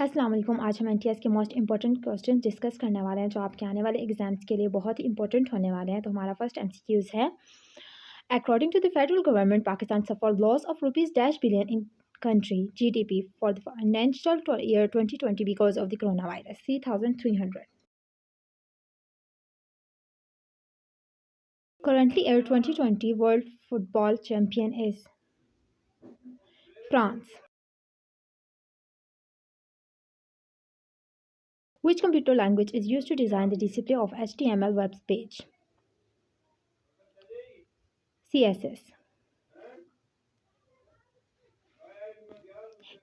अस्सलाम वालेकुम। आज हम एनटीएस के मोस्ट इंपॉर्टेंट क्वेश्चन डिस्कस करने वाले हैं जो आपके आने वाले एग्जाम्स के लिए बहुत ही इंपॉर्टेंट होने वाले हैं। तो हमारा फर्स्ट एमसीक्यूज है, according to the federal government Pakistan suffer loss of ₹-billion in country GDP for the financial year 2020 because of the coronavirus. 3,300. Currently year 2020 world football champion is France. Which computer language is used to design the display of HTML web page? CSS.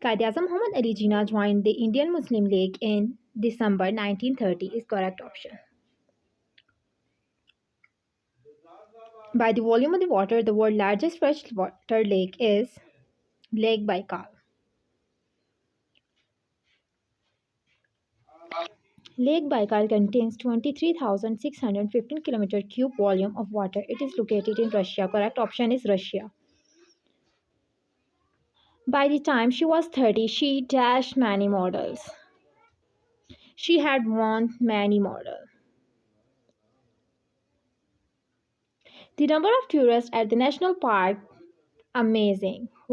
Quaid-e-Azam Muhammad Ali Jinnah joined the Indian Muslim League in December 1930 is correct option. By the volume of the water, the world's largest freshwater lake is Lake Baikal. Lake Baikal contains 23,615 km³ volume of water. It is located in Russia. Correct option is Russia. By the time she was 30, she dashed many models. She had won many models. The number of tourists at the national park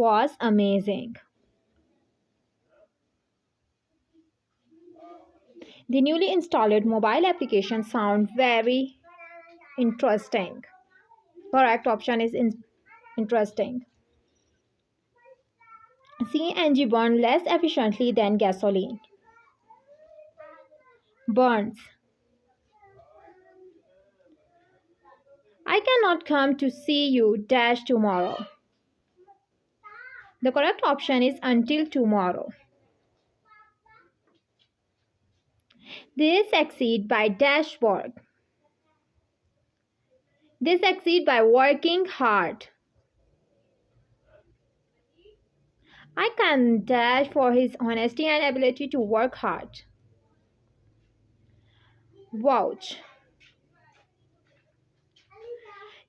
was amazing. The newly installed mobile application sound very interesting. Correct option is interesting. CNG burns less efficiently than gasoline. Burns. I cannot come to see you dash tomorrow. The correct option is until tomorrow. They succeed by dash work. They succeed by working hard. I can dash for his honesty and ability to work hard. Vouch.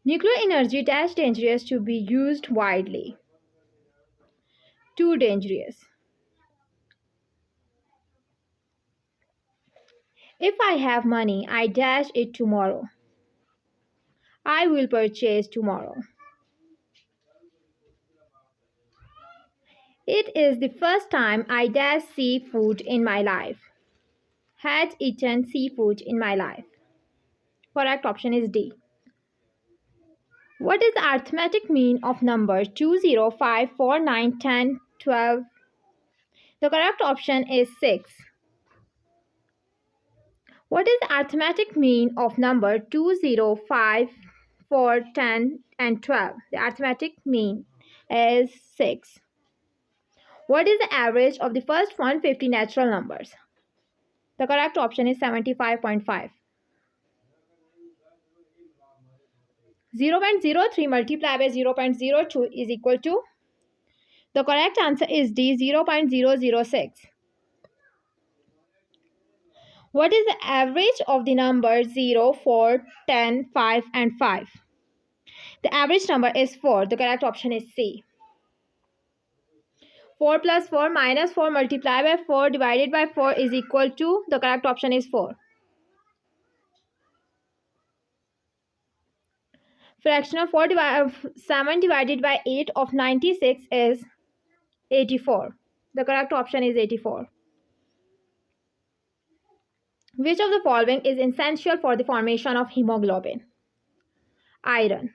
Nuclear energy dash dangerous to be used widely. Too dangerous. If I have money, I dash it tomorrow. I will purchase tomorrow. It is the first time I dash seafood in my life. Had eaten seafood in my life. Correct option is D. What is the arithmetic mean of numbers 2, 0, 5, 4, 9, 10, 12? The correct option is 6. What is the arithmetic mean of number 2, 0, 5, 4, 10, and 12? The arithmetic mean is 6. What is the average of the first 150 natural numbers? The correct option is 75.5. 0.03 multiplied by 0.02 is equal to? The correct answer is D, 0.006. What is the average of the numbers 0, 4, 10, 5, and 5? The average number is 4. The correct option is C. 4 plus 4 minus 4 multiplied by 4 divided by 4 is equal to? The correct option is 4. Fraction of 7 divided by 8 of 96 is 84. The correct option is 84. Which of the following is essential for the formation of hemoglobin? Iron.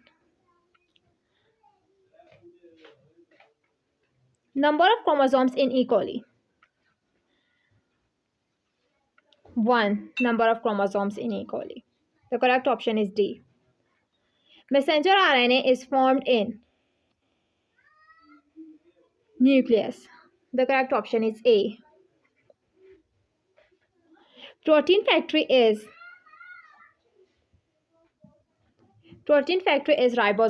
Number of chromosomes in E. coli? 1. Number of chromosomes in E. coli. The correct option is D. Messenger RNA is formed in nucleus. The correct option is A. Protein factory is ribosome.